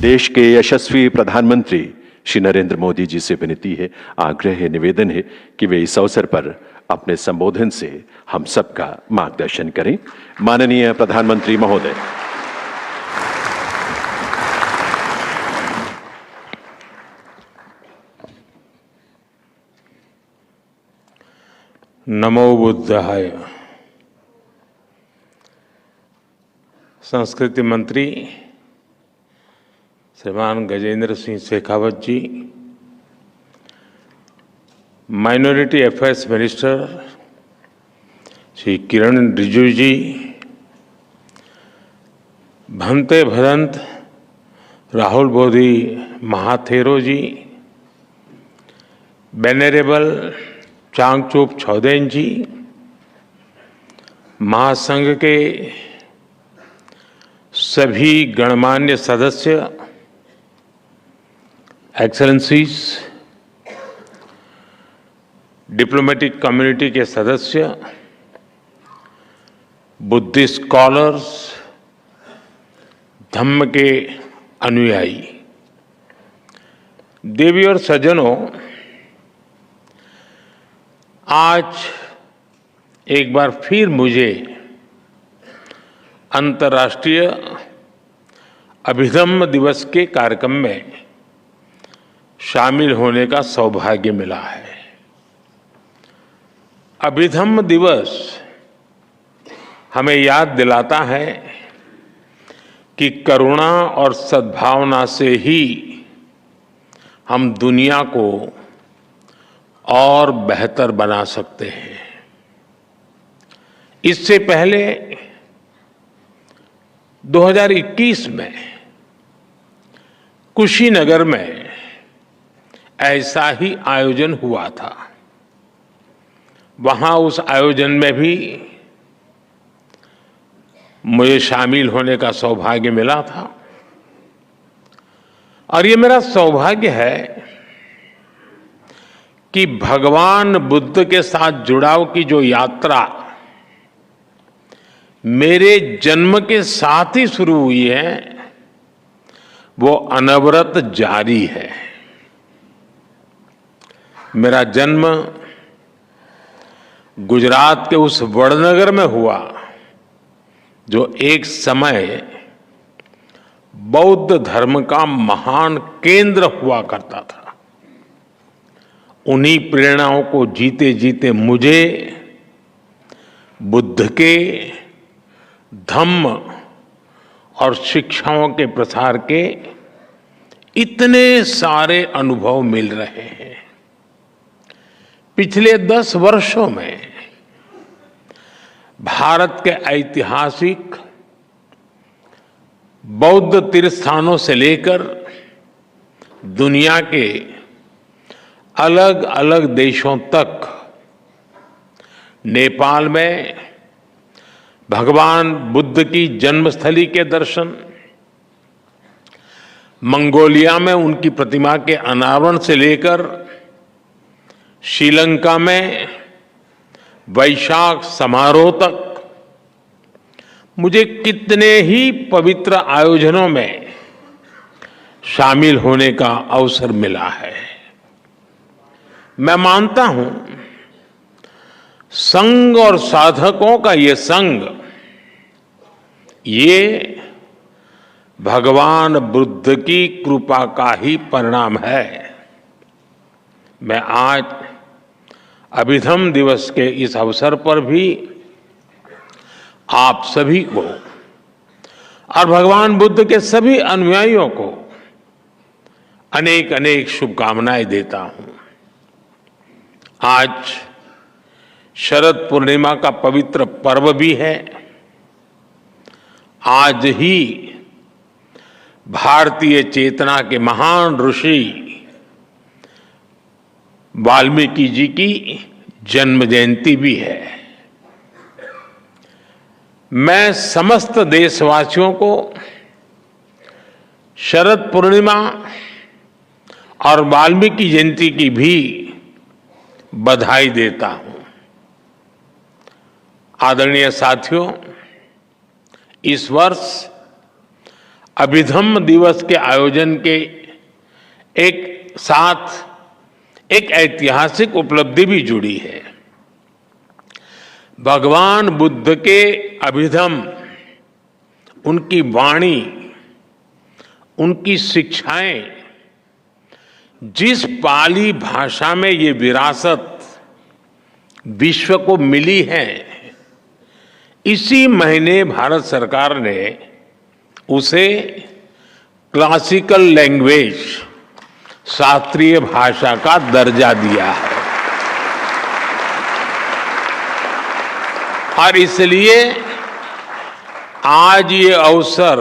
देश के यशस्वी प्रधानमंत्री श्री नरेंद्र मोदी जी से विनती है, आग्रह है, निवेदन है कि वे इस अवसर पर अपने संबोधन से हम सबका मार्गदर्शन करें। माननीय प्रधानमंत्री महोदय। नमो बुद्धाय। संस्कृति मंत्री श्रीमान गजेंद्र सिंह शेखावत जी, minority affairs minister Shri Kiran Rijiju जी, भंते भदंत राहुल बोधी महाथेरो जी, वेनरेबल चांगचूप छौदेन जी, महासंघ के सभी गणमान्य सदस्य, एक्सेलेंसीज, डिप्लोमेटिक कम्युनिटी के सदस्य, बुद्धिस्ट स्कॉलर्स, धम्म के अनुयायी, देवी और सज्जनों, आज एक बार फिर मुझे अंतर्राष्ट्रीय अभिधम्म दिवस के कार्यक्रम में शामिल होने का सौभाग्य मिला है। अभिधम्म दिवस हमें याद दिलाता है कि करुणा और सद्भावना से ही हम दुनिया को और बेहतर बना सकते हैं। इससे पहले 2021 में कुशीनगर में ऐसा ही आयोजन हुआ था। वहां उस आयोजन में भी मुझे शामिल होने का सौभाग्य मिला था और ये मेरा सौभाग्य है कि भगवान बुद्ध के साथ जुड़ाव की जो यात्रा मेरे जन्म के साथ ही शुरू हुई है, वो अनवरत जारी है। मेरा जन्म गुजरात के उस वडनगर में हुआ जो एक समय बौद्ध धर्म का महान केंद्र हुआ करता था। उन्हीं प्रेरणाओं को जीते जीते मुझे बुद्ध के धम्म और शिक्षाओं के प्रसार के इतने सारे अनुभव मिल रहे हैं। पिछले 10 वर्षों में भारत के ऐतिहासिक बौद्ध तीर्थस्थानों से लेकर दुनिया के अलग अलग देशों तक, नेपाल में भगवान बुद्ध की जन्मस्थली के दर्शन, मंगोलिया में उनकी प्रतिमा के अनावरण से लेकर श्रीलंका में वैशाख समारोह तक, मुझे कितने ही पवित्र आयोजनों में शामिल होने का अवसर मिला है। मैं मानता हूं संघ और साधकों का ये संग, ये भगवान बुद्ध की कृपा का ही परिणाम है। मैं आज अभिधम्म दिवस के इस अवसर पर भी आप सभी को और भगवान बुद्ध के सभी अनुयायियों को अनेक अनेक शुभकामनाएं देता हूं। आज शरद पूर्णिमा का पवित्र पर्व भी है। आज ही भारतीय चेतना के महान ऋषि वाल्मीकि जी की जन्म जयंती भी है। मैं समस्त देशवासियों को शरद पूर्णिमा और वाल्मीकि जयंती की भी बधाई देता हूं। आदरणीय साथियों, इस वर्ष अभिधम्म दिवस के आयोजन के एक साथ एक ऐतिहासिक उपलब्धि भी जुड़ी है। भगवान बुद्ध के अभिधम्म, उनकी वाणी, उनकी शिक्षाएं जिस पाली भाषा में ये विरासत विश्व को मिली है, इसी महीने भारत सरकार ने उसे क्लासिकल लैंग्वेज, शास्त्रीय भाषा का दर्जा दिया है। और इसलिए आज ये अवसर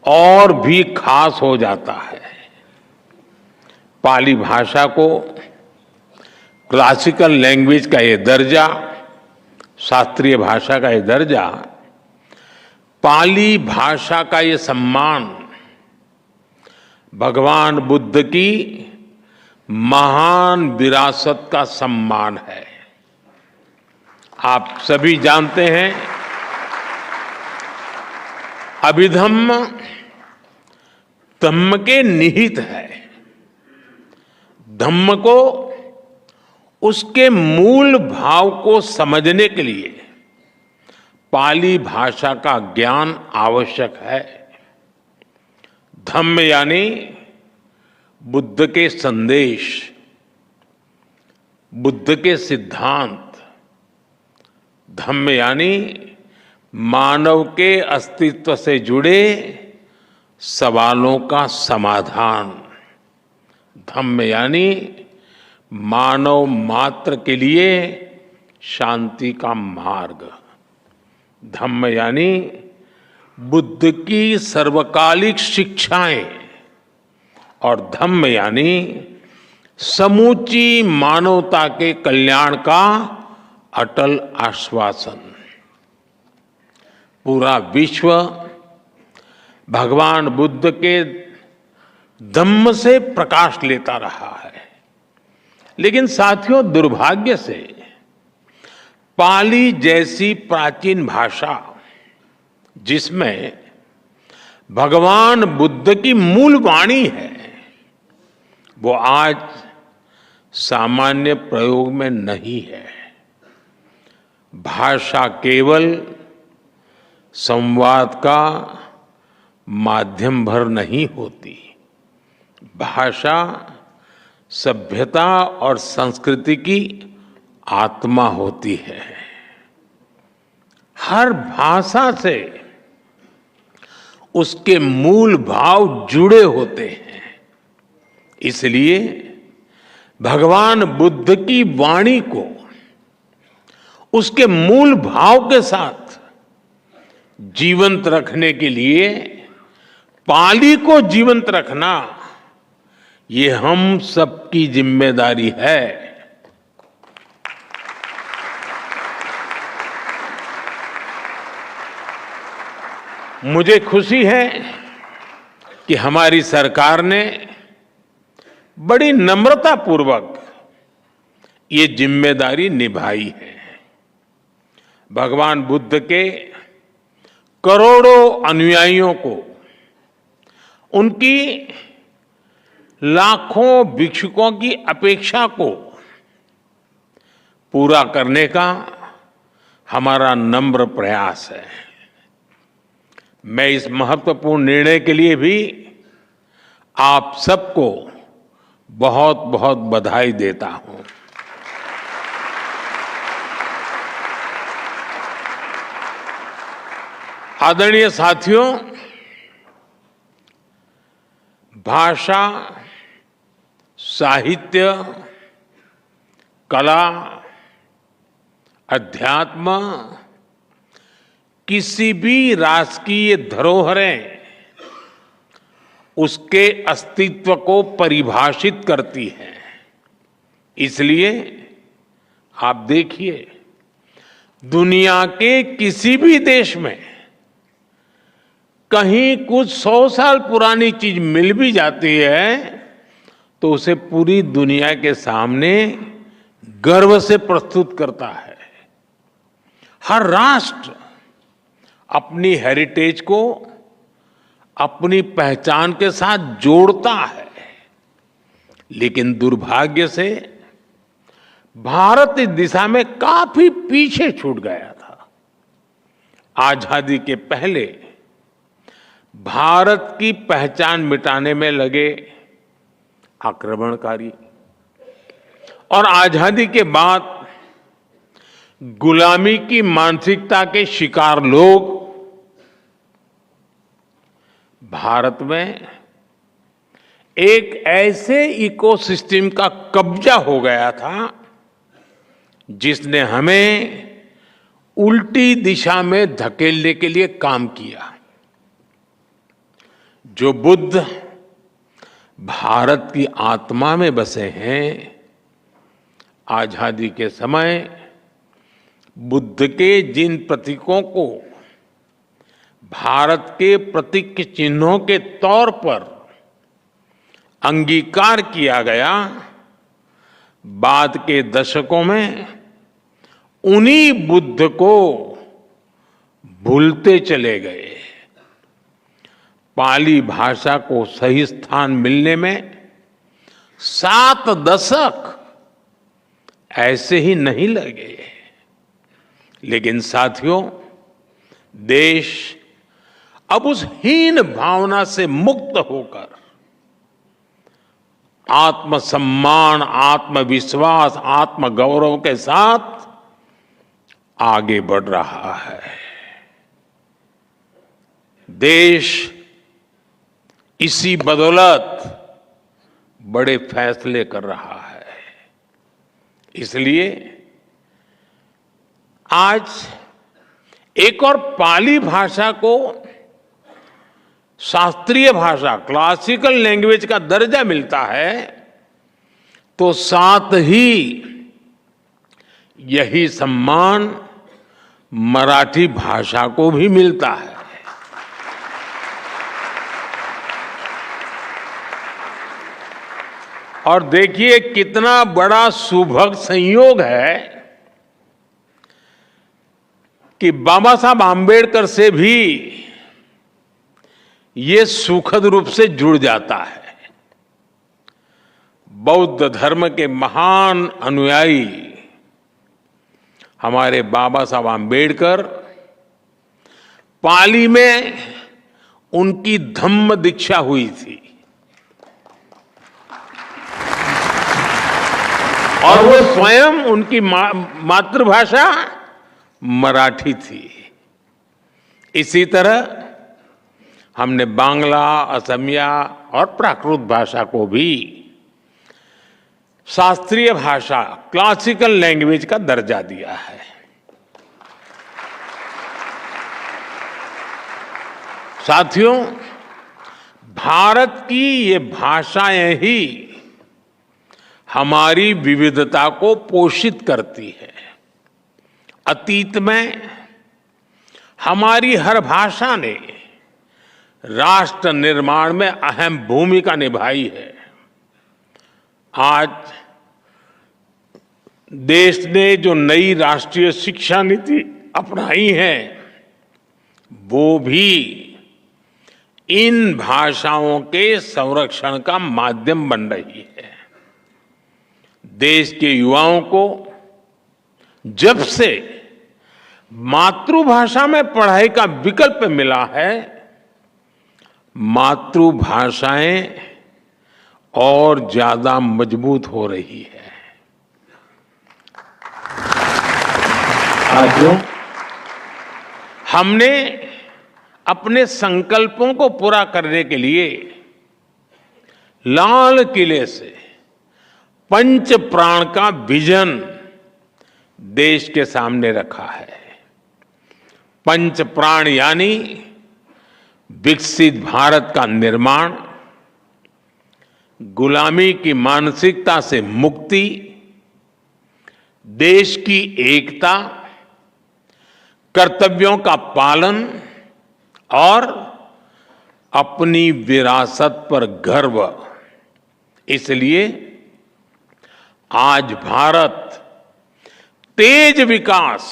और भी खास हो जाता है। पाली भाषा को क्लासिकल लैंग्वेज का ये दर्जा, शास्त्रीय भाषा का ये दर्जा, पाली भाषा का ये सम्मान भगवान बुद्ध की महान विरासत का सम्मान है। आप सभी जानते हैं, अभिधम्म धम्म के निहित है। धम्म को, उसके मूल भाव को समझने के लिए पाली भाषा का ज्ञान आवश्यक है। धम्म यानी बुद्ध के संदेश, बुद्ध के सिद्धांत। धम्म यानी मानव के अस्तित्व से जुड़े सवालों का समाधान। धम्म यानी मानव मात्र के लिए शांति का मार्ग। धम्म यानी बुद्ध की सर्वकालिक शिक्षाएं। और धम्म यानी समूची मानवता के कल्याण का अटल आश्वासन। पूरा विश्व भगवान बुद्ध के धम्म से प्रकाश लेता रहा है। लेकिन साथियों, दुर्भाग्य से पाली जैसी प्राचीन भाषा, जिसमें भगवान बुद्ध की मूल वाणी है, वो आज सामान्य प्रयोग में नहीं है। भाषा केवल संवाद का माध्यम भर नहीं होती। भाषा सभ्यता और संस्कृति की आत्मा होती है। हर भाषा से उसके मूल भाव जुड़े होते हैं। इसलिए भगवान बुद्ध की वाणी को उसके मूल भाव के साथ जीवंत रखने के लिए पाली को जीवंत रखना, ये हम सबकी जिम्मेदारी है। मुझे खुशी है कि हमारी सरकार ने बड़ी नम्रता पूर्वक ये जिम्मेदारी निभाई है। भगवान बुद्ध के करोड़ों अनुयायियों को, उनकी लाखों भिक्षुकों की अपेक्षा को पूरा करने का हमारा नम्र प्रयास है। मैं इस महत्वपूर्ण निर्णय के लिए भी आप सबको बहुत बहुत बधाई देता हूं। आदरणीय साथियों, भाषा, साहित्य, कला, अध्यात्म, किसी भी राष्ट्र की ये धरोहरें उसके अस्तित्व को परिभाषित करती हैं। इसलिए आप देखिए, दुनिया के किसी भी देश में कहीं कुछ 100 साल पुरानी चीज मिल भी जाती है तो उसे पूरी दुनिया के सामने गर्व से प्रस्तुत करता है। हर राष्ट्र अपनी हेरिटेज को अपनी पहचान के साथ जोड़ता है, लेकिन दुर्भाग्य से भारत इस दिशा में काफी पीछे छूट गया था। आजादी के पहले भारत की पहचान मिटाने में लगे आक्रमणकारी और आजादी के बाद गुलामी की मानसिकता के शिकार लोग भारत में एक ऐसे इकोसिस्टम का कब्जा हो गया था जिसने हमें उल्टी दिशा में धकेलने के लिए काम किया। जो बुद्ध भारत की आत्मा में बसे हैं, आजादी के समय बुद्ध के जिन प्रतीकों को भारत के प्रतीक चिन्हों के तौर पर अंगीकार किया गया, बाद के दशकों में उन्हीं बुद्ध को भूलते चले गए। पाली भाषा को सही स्थान मिलने में 7 दशक ऐसे ही नहीं लगे। लेकिन साथियों, देश अब उस हीन भावना से मुक्त होकर आत्मसम्मान, आत्मविश्वास, आत्मगौरव के साथ आगे बढ़ रहा है। देश इसी बदौलत बड़े फैसले कर रहा है। इसलिए आज एक और पाली भाषा को शास्त्रीय भाषा, क्लासिकल लैंग्वेज का दर्जा मिलता है, तो साथ ही यही सम्मान मराठी भाषा को भी मिलता है। और देखिए कितना बड़ा सुभग संयोग है कि बाबा साहब आम्बेडकर से भी ये सुखद रूप से जुड़ जाता है। बौद्ध धर्म के महान अनुयायी हमारे बाबा साहब आम्बेडकर, पाली में उनकी धम्म दीक्षा हुई थी और वो स्वयं उनकी मातृभाषा मराठी थी। इसी तरह हमने बांग्ला, असमिया और प्राकृत भाषा को भी शास्त्रीय भाषा, क्लासिकल लैंग्वेज का दर्जा दिया है। साथियों, भारत की ये भाषाएं ही हमारी विविधता को पोषित करती है। अतीत में हमारी हर भाषा ने राष्ट्र निर्माण में अहम भूमिका निभाई है। आज देश ने जो नई राष्ट्रीय शिक्षा नीति अपनाई है, वो भी इन भाषाओं के संरक्षण का माध्यम बन रही है। देश के युवाओं को जब से मातृभाषा में पढ़ाई का विकल्प मिला है, मातृभाषाएं और ज्यादा मजबूत हो रही है। साथियों, हमने अपने संकल्पों को पूरा करने के लिए लाल किले से पंच प्राण का विजन देश के सामने रखा है। पंच प्राण यानी विकसित भारत का निर्माण, गुलामी की मानसिकता से मुक्ति, देश की एकता, कर्तव्यों का पालन और अपनी विरासत पर गर्व। इसलिए आज भारत तेज विकास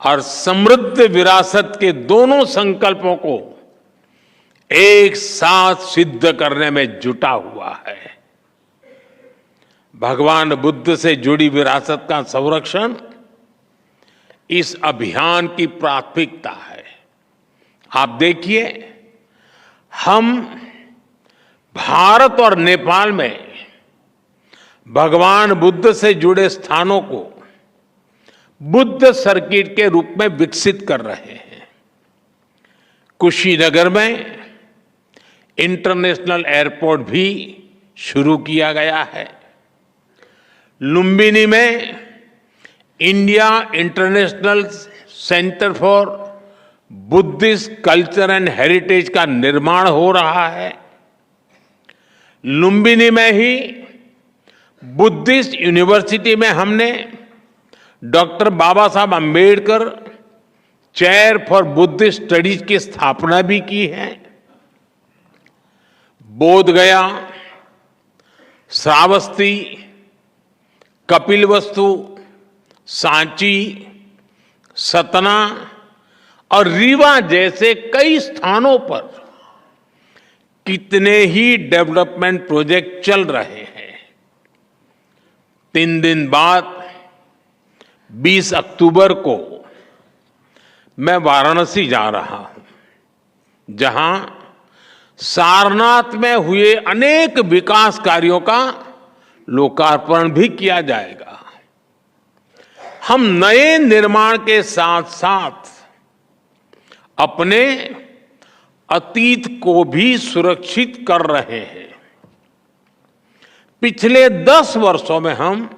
और समृद्ध विरासत के दोनों संकल्पों को एक साथ सिद्ध करने में जुटा हुआ है। भगवान बुद्ध से जुड़ी विरासत का संरक्षण इस अभियान की प्राथमिकता है। आप देखिए, हम भारत और नेपाल में भगवान बुद्ध से जुड़े स्थानों को बुद्ध सर्किट के रूप में विकसित कर रहे हैं। कुशीनगर में इंटरनेशनल एयरपोर्ट भी शुरू किया गया है। लुम्बिनी में India international centre for Buddhist culture and heritage का निर्माण हो रहा है। लुम्बिनी में ही बुद्धिस्ट यूनिवर्सिटी में हमने डॉक्टर बाबा साहब Ambedkar chair for Buddhist studies की स्थापना भी की है। बोधगया, श्रावस्ती, कपिलवस्तु, सांची, सतना और रीवा जैसे कई स्थानों पर कितने ही डेवलपमेंट प्रोजेक्ट चल रहे हैं। 3 दिन बाद 20 अक्टूबर को मैं वाराणसी जा रहा हूं, जहां सारनाथ में हुए अनेक विकास कार्यों का लोकार्पण भी किया जाएगा। हम नए निर्माण के साथ साथ अपने अतीत को भी सुरक्षित कर रहे हैं। पिछले 10 वर्षों में हम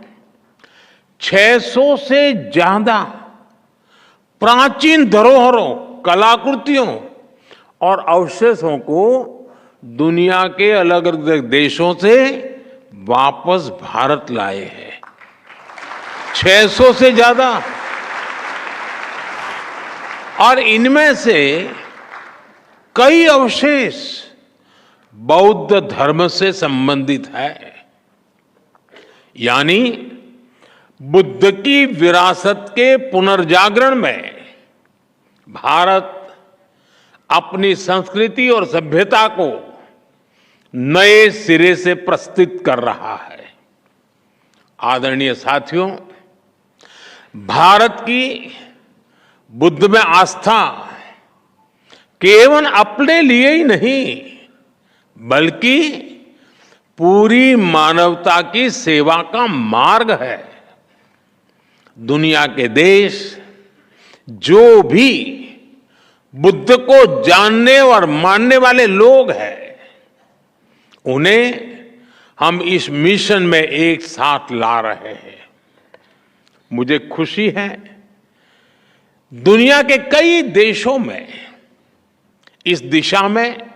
600 से ज्यादा प्राचीन धरोहरों, कलाकृतियों और अवशेषों को दुनिया के अलग अलग देशों से वापस भारत लाए हैं। 600 से ज्यादा, और इनमें से कई अवशेष बौद्ध धर्म से संबंधित है। यानी बुद्ध की विरासत के पुनर्जागरण में भारत अपनी संस्कृति और सभ्यता को नए सिरे से प्रस्तुत कर रहा है। आदरणीय साथियों, भारत की बुद्ध में आस्था केवल अपने लिए ही नहीं, बल्कि पूरी मानवता की सेवा का मार्ग है। दुनिया के देश जो भी बुद्ध को जानने और मानने वाले लोग हैं, उन्हें हम इस मिशन में एक साथ ला रहे हैं। मुझे खुशी है, दुनिया के कई देशों में इस दिशा में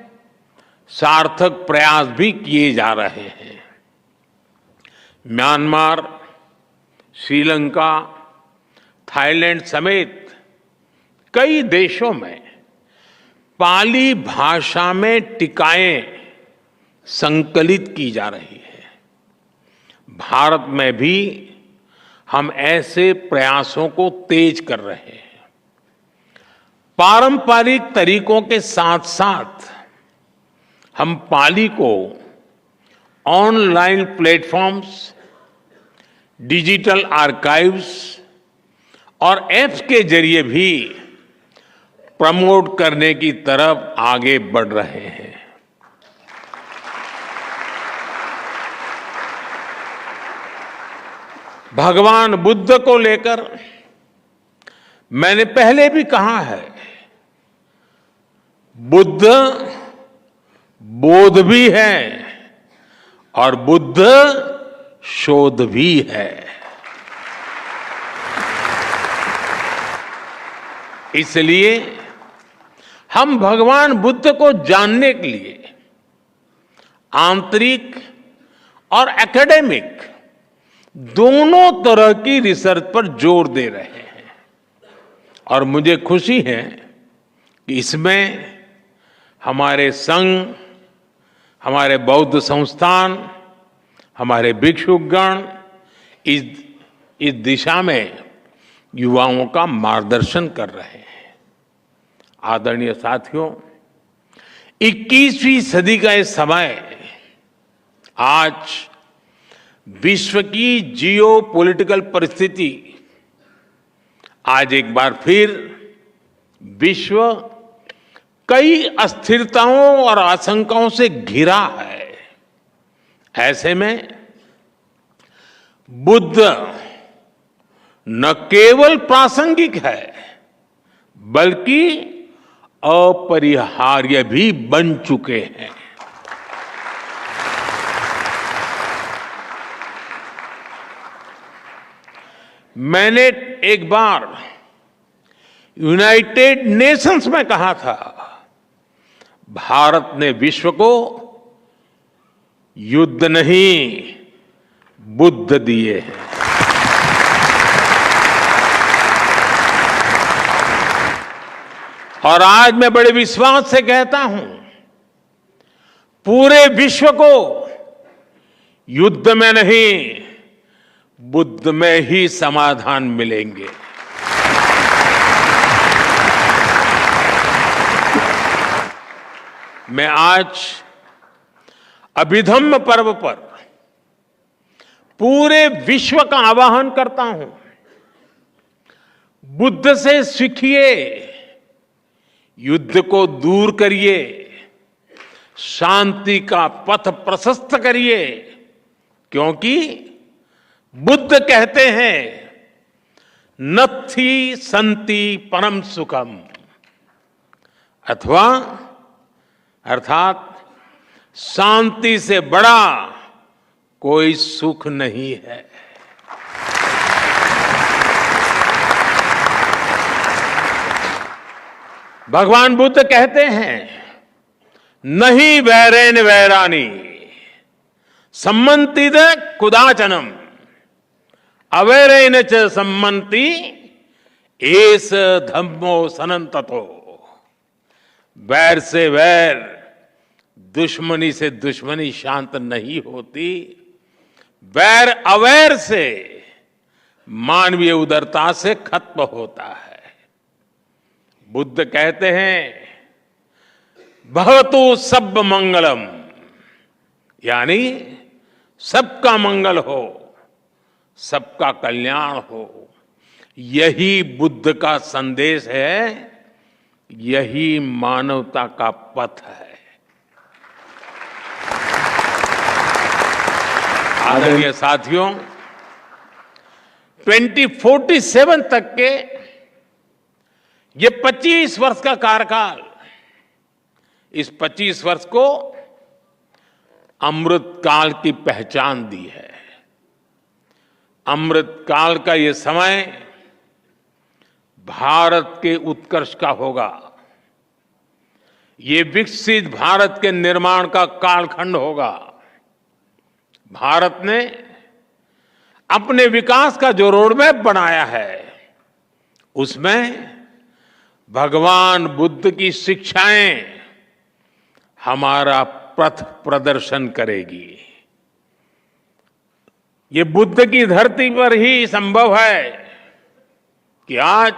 सार्थक प्रयास भी किए जा रहे हैं। म्यांमार, श्रीलंका, थाईलैंड समेत कई देशों में पाली भाषा में टिकाएं संकलित की जा रही है। भारत में भी हम ऐसे प्रयासों को तेज कर रहे हैं। पारंपरिक तरीकों के साथ साथ हम पाली को ऑनलाइन प्लेटफॉर्म्स, डिजिटल आर्काइव्स और ऐप्स के जरिए भी प्रमोट करने की तरफ आगे बढ़ रहे हैं। भगवान बुद्ध को लेकर मैंने पहले भी कहा है, बुद्ध बोध भी है और बुद्ध शोध भी है। इसलिए हम भगवान बुद्ध को जानने के लिए आंतरिक और एकेडमिक दोनों तरह की रिसर्च पर जोर दे रहे हैं। और मुझे खुशी है कि इसमें हमारे संघ, हमारे बौद्ध संस्थान, हमारे भिक्षुगण इस दिशा में युवाओं का मार्गदर्शन कर रहे हैं। आदरणीय साथियों, 21वीं सदी का ये समय आज विश्व की जियो पॉलिटिकल परिस्थिति आज एक बार फिर विश्व कई अस्थिरताओं और आशंकाओं से घिरा है। ऐसे में बुद्ध न केवल प्रासंगिक है बल्कि अपरिहार्य भी बन चुके हैं। मैंने एक बार यूनाइटेड नेशंस में कहा था, भारत ने विश्व को युद्ध नहीं बुद्ध दिए हैं। और आज मैं बड़े विश्वास से कहता हूं, पूरे विश्व को युद्ध में नहीं बुद्ध में ही समाधान मिलेंगे। मैं आज अभिधम्म पर्व पर पूरे विश्व का आह्वान करता हूं, बुद्ध से सीखिए, युद्ध को दूर करिए, शांति का पथ प्रशस्त करिए, क्योंकि बुद्ध कहते हैं नत्थि संति परम सुखम, अर्थात शांति से बड़ा कोई सुख नहीं है। भगवान बुद्ध कहते हैं नहीं वैरेन वैरानी सम्मंतिद कुदाचनम अवैरेन च सम्मंति एस धम्मो सनंततो। वैर से वैर, दुश्मनी से दुश्मनी शांत नहीं होती। वैर अवैर से, मानवीय उदारता से खत्म होता है। बुद्ध कहते हैं भवतु सब मंगलम, यानी सबका मंगल हो, सबका कल्याण हो। यही बुद्ध का संदेश है, यही मानवता का पथ है। आदरणीय साथियों, 2047 तक के ये 25 वर्ष का कार्यकाल, इस 25 वर्ष को अमृत काल की पहचान दी है। अमृत काल का ये समय भारत के उत्कर्ष का होगा। ये विकसित भारत के निर्माण का कालखंड होगा। भारत ने अपने विकास का जो रोडमैप बनाया है, उसमें भगवान बुद्ध की शिक्षाएं हमारा पथ प्रदर्शन करेगी। ये बुद्ध की धरती पर ही संभव है कि आज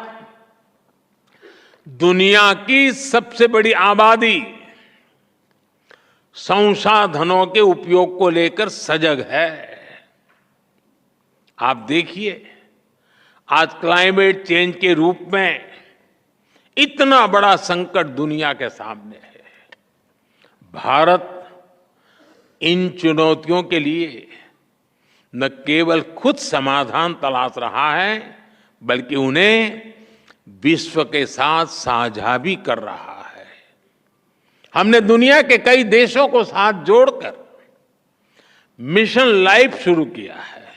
दुनिया की सबसे बड़ी आबादी संसाधनों के उपयोग को लेकर सजग है। आप देखिए, आज क्लाइमेट चेंज के रूप में इतना बड़ा संकट दुनिया के सामने है। भारत इन चुनौतियों के लिए न केवल खुद समाधान तलाश रहा है, बल्कि उन्हें विश्व के साथ साझा भी कर रहा है। हमने दुनिया के कई देशों को साथ जोड़कर मिशन लाइफ शुरू किया है।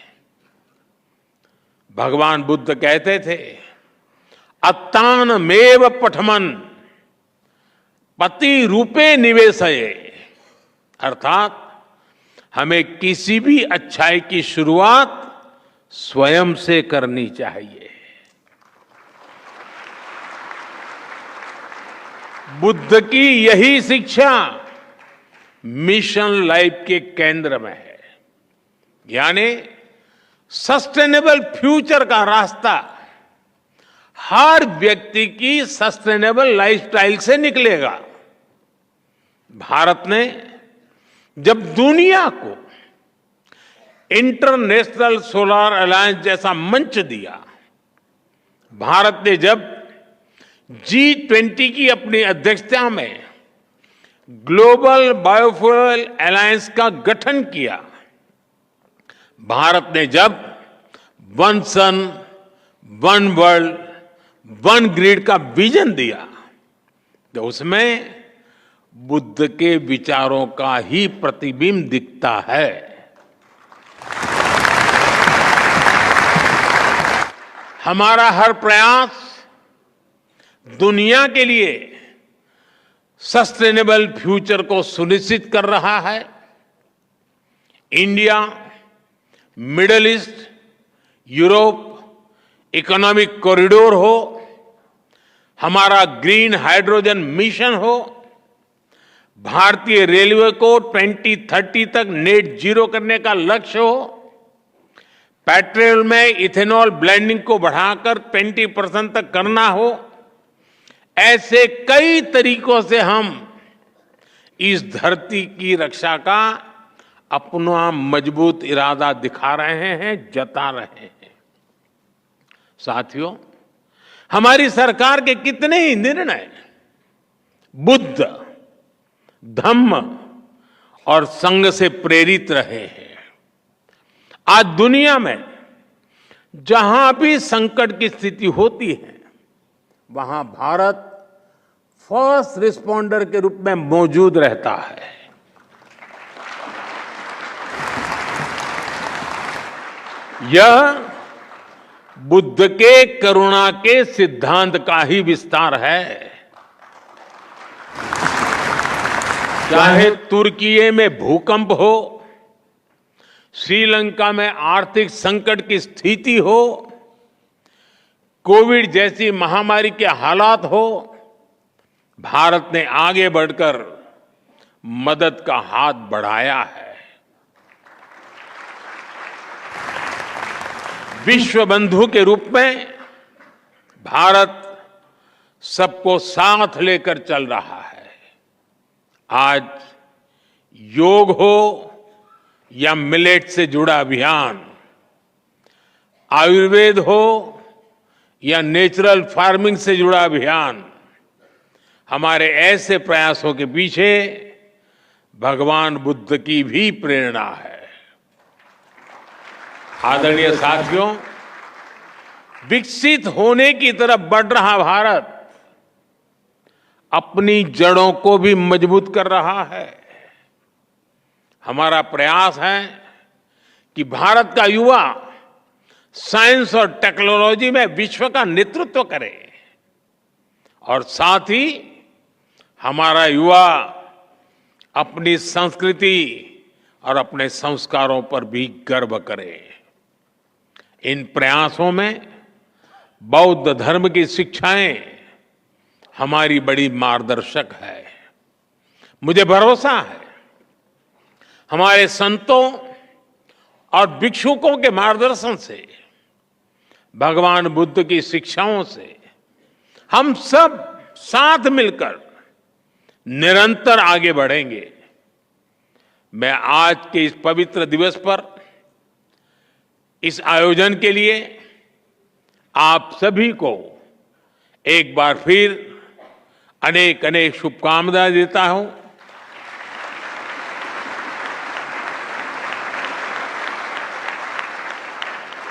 भगवान बुद्ध कहते थे अत्तानमेव पठमन पति रूपे निवेशये, अर्थात हमें किसी भी अच्छाई की शुरुआत स्वयं से करनी चाहिए। बुद्ध की यही शिक्षा मिशन लाइफ के केंद्र में है, यानी सस्टेनेबल फ्यूचर का रास्ता हर व्यक्ति की सस्टेनेबल लाइफस्टाइल से निकलेगा। भारत ने जब दुनिया को इंटरनेशनल सोलर अलायंस जैसा मंच दिया, भारत ने जब G20 की अपनी अध्यक्षता में ग्लोबल बायोफ्यूल अलायंस का गठन किया, भारत ने जब one sun one world one grid का विजन दिया, तो उसमें बुद्ध के विचारों का ही प्रतिबिंब दिखता है। हमारा हर प्रयास दुनिया के लिए सस्टेनेबल फ्यूचर को सुनिश्चित कर रहा है। India, middle east, Europe economic corridor हो, हमारा ग्रीन हाइड्रोजन मिशन हो, भारतीय रेलवे को 2030 तक नेट जीरो करने का लक्ष्य हो, पेट्रोल में इथेनॉल ब्लेंडिंग को बढ़ाकर 20% तक करना हो, ऐसे कई तरीकों से हम इस धरती की रक्षा का अपना मजबूत इरादा दिखा रहे हैं, जता रहे हैं। साथियों, हमारी सरकार के कितने ही निर्णय बुद्ध, धम्म और संघ से प्रेरित रहे हैं। आज दुनिया में जहां भी संकट की स्थिति होती है, वहां भारत फर्स्ट रिस्पॉन्डर के रूप में मौजूद रहता है। यह बुद्ध के करुणा के सिद्धांत का ही विस्तार है। चाहे तुर्की में भूकंप हो, श्रीलंका में आर्थिक संकट की स्थिति हो, कोविड जैसी महामारी के हालात हो, भारत ने आगे बढ़कर मदद का हाथ बढ़ाया है। विश्व बंधु के रूप में भारत सबको साथ लेकर चल रहा है। आज योग हो या मिलेट से जुड़ा अभियान, आयुर्वेद हो या नेचुरल फार्मिंग से जुड़ा अभियान, हमारे ऐसे प्रयासों के पीछे भगवान बुद्ध की भी प्रेरणा है। आदरणीय साथियों, विकसित होने की तरफ बढ़ रहा भारत अपनी जड़ों को भी मजबूत कर रहा है। हमारा प्रयास है कि भारत का युवा साइंस और टेक्नोलॉजी में विश्व का नेतृत्व करे और साथ ही हमारा युवा अपनी संस्कृति और अपने संस्कारों पर भी गर्व करे। इन प्रयासों में बौद्ध धर्म की शिक्षाएं हमारी बड़ी मार्गदर्शक है। मुझे भरोसा है हमारे संतों और भिक्षुकों के मार्गदर्शन से, भगवान बुद्ध की शिक्षाओं से हम सब साथ मिलकर निरंतर आगे बढ़ेंगे। मैं आज के इस पवित्र दिवस पर इस आयोजन के लिए आप सभी को एक बार फिर अनेक अनेक शुभकामनाएं देता हूं।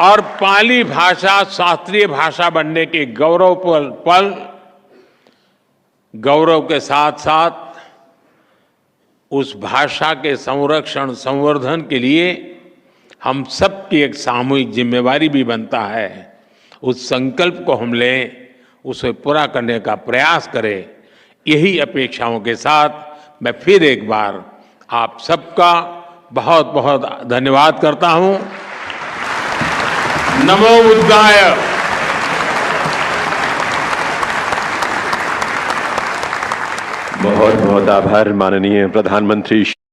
और पाली भाषा शास्त्रीय भाषा बनने के गौरव के साथ साथ उस भाषा के संरक्षण संवर्धन के लिए हम सबकी एक सामूहिक जिम्मेवारी भी बनता है। उस संकल्प को हम लें, उसे पूरा करने का प्रयास करें। यही अपेक्षाओं के साथ मैं फिर एक बार आप सबका बहुत बहुत धन्यवाद करता हूं। नमो बुद्धाय। बहुत बहुत आभार माननीय प्रधानमंत्री।